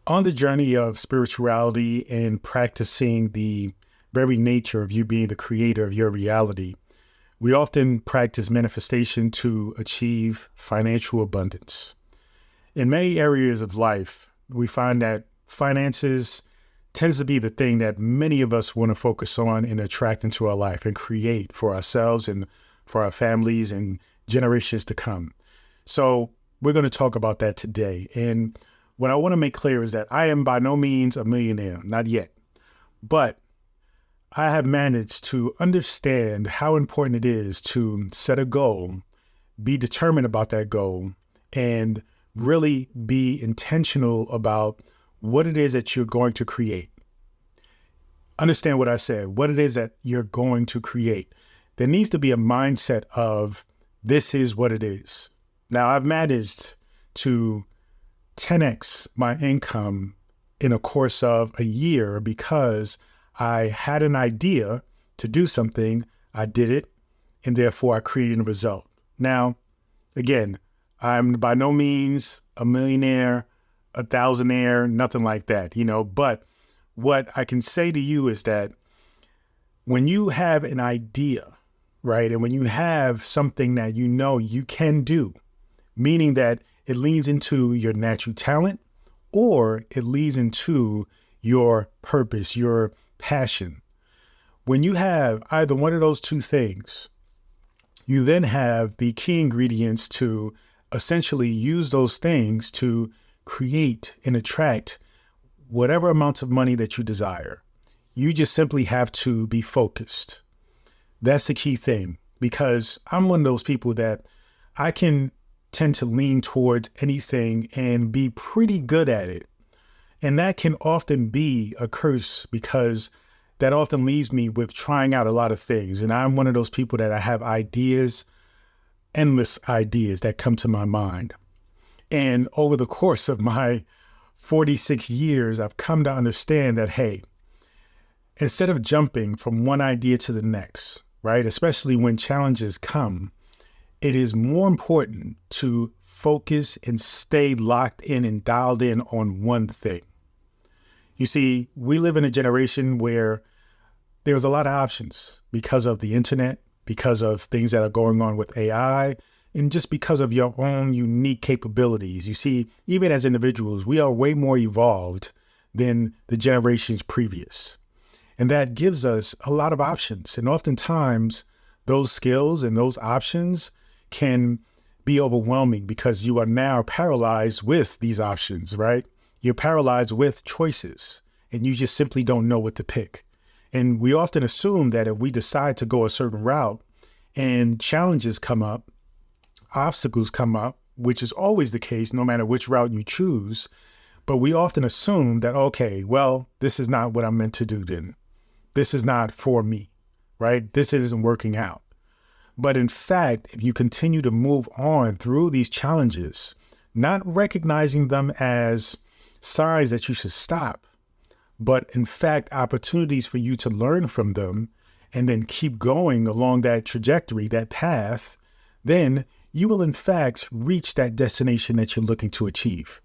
On the journey of spirituality and practicing the very nature of you being the creator of your reality, we often practice manifestation to achieve financial abundance. In many areas of life, we find that finances tends to be the thing that many of us want to focus on and attract into our life and create for ourselves and for our families and generations to come. So we're going to talk about that today. And what I want to make clear is that I am by no means a millionaire, not yet, but I have managed to understand how important it is to set a goal, be determined about that goal, and really be intentional about what it is that you're going to create. Understand what I said, what it is that you're going to create. There needs to be a mindset of this is what it is. Now, I've managed to 10x my income in a course of a year because I had an idea to do something, I did it, and therefore I created a result. Now, again, I'm by no means a millionaire, a thousandaire, nothing like that, but what I can say to you is that when you have an idea, right, and when you have something that you can do, meaning that it leads into your natural talent or it leads into your purpose, your passion. When you have either one of those two things, you then have the key ingredients to essentially use those things to create and attract whatever amounts of money that you desire. You just simply have to be focused. That's the key thing, because I'm one of those people that I can tend to lean towards anything and be pretty good at it. And that can often be a curse because that often leaves me with trying out a lot of things. And I'm one of those people that I have ideas, endless ideas that come to my mind. And over the course of my 46 years, I've come to understand that, hey, instead of jumping from one idea to the next, right, especially when challenges come, it is more important to focus and stay locked in and dialed in on one thing. You see, we live in a generation where there's a lot of options because of the internet, because of things that are going on with AI, and just because of your own unique capabilities. You see, even as individuals, we are way more evolved than the generations previous. And that gives us a lot of options. And oftentimes, those skills and those options can be overwhelming because you are now paralyzed with these options, right? You're paralyzed with choices and you just simply don't know what to pick. And we often assume that if we decide to go a certain route and challenges come up, obstacles come up, which is always the case no matter which route you choose, but we often assume that, okay, well, this is not what I'm meant to do then. This is not for me, right? This isn't working out. But in fact, if you continue to move on through these challenges, not recognizing them as signs that you should stop, but in fact, opportunities for you to learn from them and then keep going along that trajectory, that path, then you will in fact reach that destination that you're looking to achieve.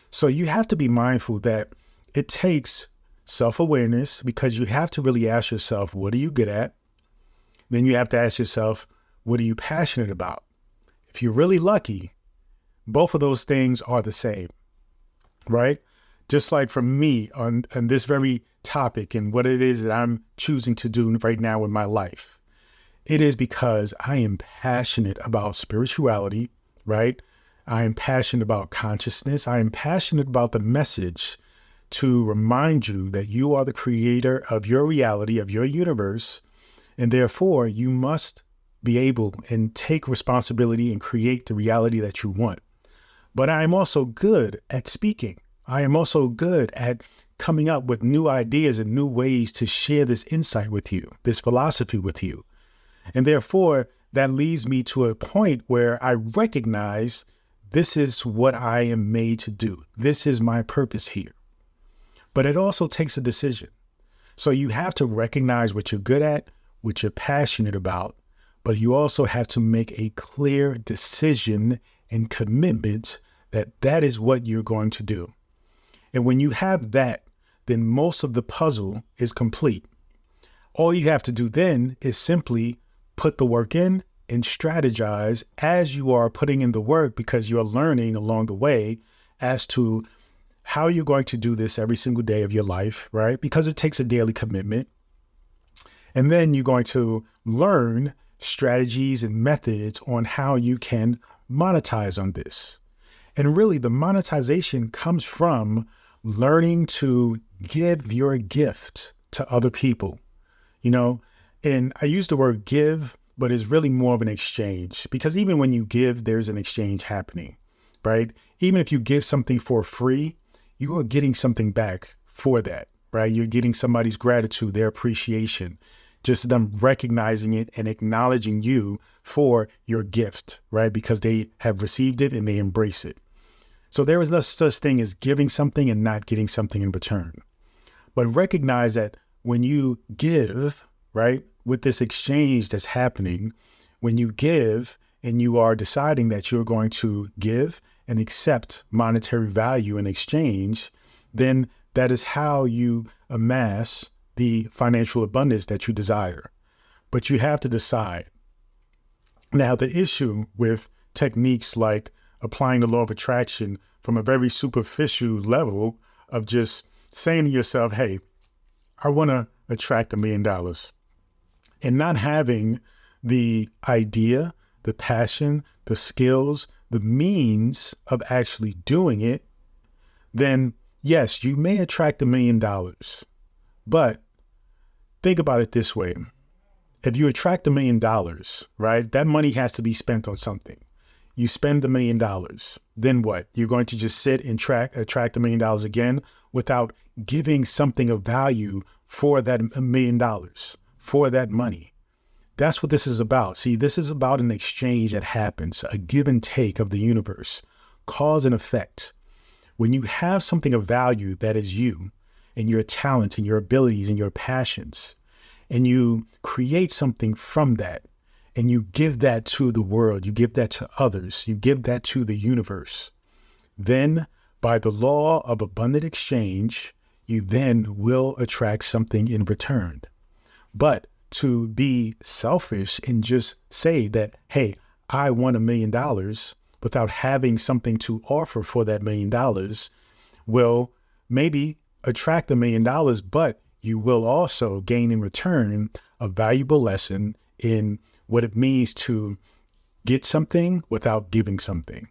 So you have to be mindful that it takes self-awareness because you have to really ask yourself, what are you good at? Then you have to ask yourself, what are you passionate about? If you're really lucky, both of those things are the same, right? Just like for me on this very topic and what it is that I'm choosing to do right now in my life, it is because I am passionate about spirituality, right? I am passionate about consciousness. I am passionate about the message to remind you that you are the creator of your reality, of your universe, and therefore you must be able and take responsibility and create the reality that you want. But I am also good at speaking. I am also good at coming up with new ideas and new ways to share this insight with you, this philosophy with you. And therefore, that leads me to a point where I recognize this is what I am made to do. This is my purpose here. But it also takes a decision. So you have to recognize what you're good at, what you're passionate about, but you also have to make a clear decision and commitment that that is what you're going to do. And when you have that, then most of the puzzle is complete. All you have to do then is simply put the work in and strategize as you are putting in the work, because you're learning along the way as to how you're going to do this every single day of your life, right? Because it takes a daily commitment. And then you're going to learn strategies and methods on how you can monetize on this. And really, the monetization comes from learning to give your gift to other people, and I use the word give, but it's really more of an exchange, because even when you give, there's an exchange happening, right? Even if you give something for free, you are getting something back for that, right? You're getting somebody's gratitude, their appreciation, just them recognizing it and acknowledging you for your gift, right? Because they have received it and they embrace it. So there is no such thing as giving something and not getting something in return. But recognize that when you give, right, with this exchange that's happening, when you give and you are deciding that you're going to give and accept monetary value in exchange, then that is how you amass the financial abundance that you desire. But you have to decide. Now, the issue with techniques like applying the law of attraction from a very superficial level of just saying to yourself, hey, I want to attract $1 million, and not having the idea, the passion, the skills, the means of actually doing it, then yes, you may attract $1 million. But think about it this way. If you attract $1 million, right, that money has to be spent on something. You spend $1 million, then what? You're going to just sit and attract $1 million again without giving something of value for that $1 million, for that money. That's what this is about. See, this is about an exchange that happens, a give and take of the universe, cause and effect. When you have something of value that is you and your talent and your abilities and your passions, and you create something from that, and you give that to the world, you give that to others, you give that to the universe, then by the law of abundant exchange, you then will attract something in return. But to be selfish and just say that, hey, I want $1 million without having something to offer for that $1 million will maybe attract $1 million, but you will also gain in return a valuable lesson in what it means to get something without giving something.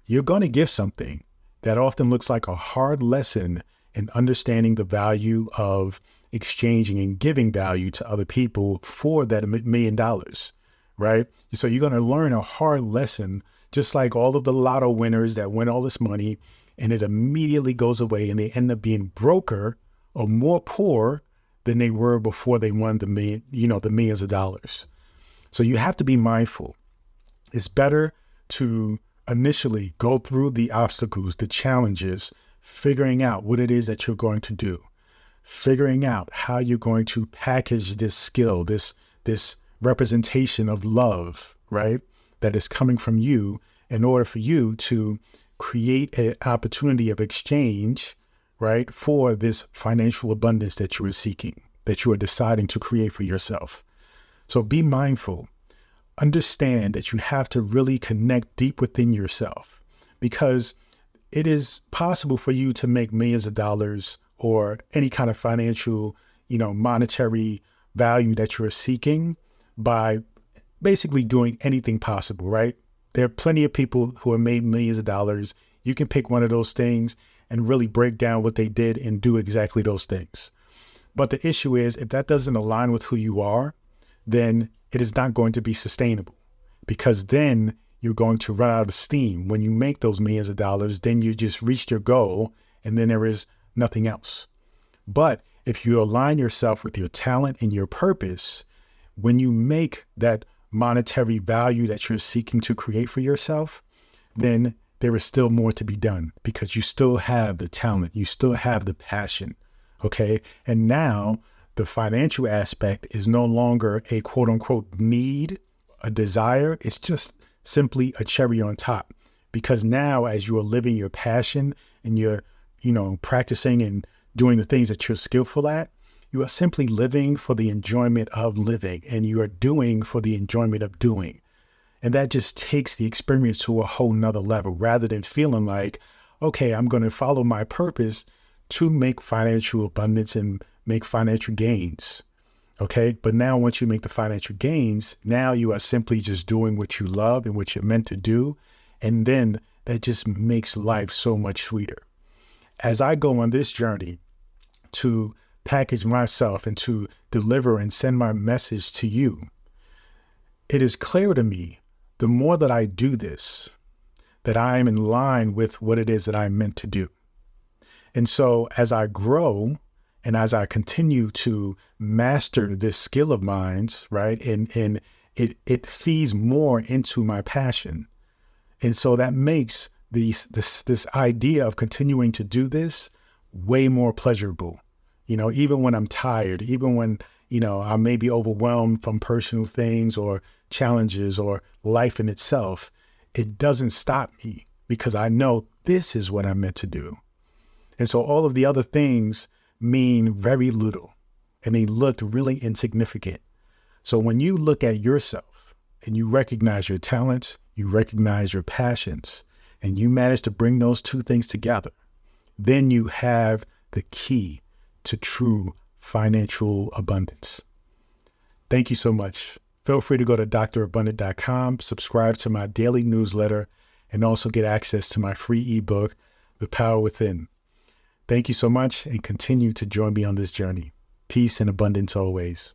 You're going to give something that often looks like a hard lesson in understanding the value of exchanging and giving value to other people for that $1 million, right? So you're going to learn a hard lesson, just like all of the lotto winners that win all this money, and it immediately goes away and they end up being broker or more poor than they were before they won the millions of dollars. So you have to be mindful. It's better to initially go through the obstacles, the challenges, figuring out what it is that you're going to do, figuring out how you're going to package this skill, this representation of love, right, that is coming from you in order for you to create an opportunity of exchange, right, for this financial abundance that you are seeking, that you are deciding to create for yourself. So be mindful. Understand that you have to really connect deep within yourself, because it is possible for you to make millions of dollars or any kind of financial, monetary value that you're seeking by basically doing anything possible, right? There are plenty of people who have made millions of dollars. You can pick one of those things and really break down what they did and do exactly those things. But the issue is, if that doesn't align with who you are, then it is not going to be sustainable, because then you're going to run out of steam. When you make those millions of dollars, then you just reached your goal and then there is nothing else. But if you align yourself with your talent and your purpose, when you make that monetary value that you're seeking to create for yourself, then there is still more to be done, because you still have the talent, you still have the passion, okay? And now the financial aspect is no longer a quote unquote need, a desire. It's just simply a cherry on top, because now as you are living your passion and you're practicing and doing the things that you're skillful at. You are simply living for the enjoyment of living, and you are doing for the enjoyment of doing. And that just takes the experience to a whole nother level, rather than feeling like, okay, I'm going to follow my purpose to make financial abundance and make financial gains. Okay. But now once you make the financial gains, now you are simply just doing what you love and what you're meant to do. And then that just makes life so much sweeter. As I go on this journey to package myself and to deliver and send my message to you, it is clear to me, the more that I do this, that I am in line with what it is that I'm meant to do. And so as I grow and as I continue to master this skill of mine, right, and it feeds more into my passion. And so that makes this idea of continuing to do this way more pleasurable. Even when I'm tired, even when, I may be overwhelmed from personal things or challenges or life in itself, it doesn't stop me because I know this is what I'm meant to do. And so all of the other things mean very little, and they looked really insignificant. So when you look at yourself and you recognize your talents, you recognize your passions, and you manage to bring those two things together, then you have the key to true financial abundance. Thank you so much. Feel free to go to drabundant.com, subscribe to my daily newsletter, and also get access to my free ebook, The Power Within. Thank you so much, and continue to join me on this journey. Peace and abundance always.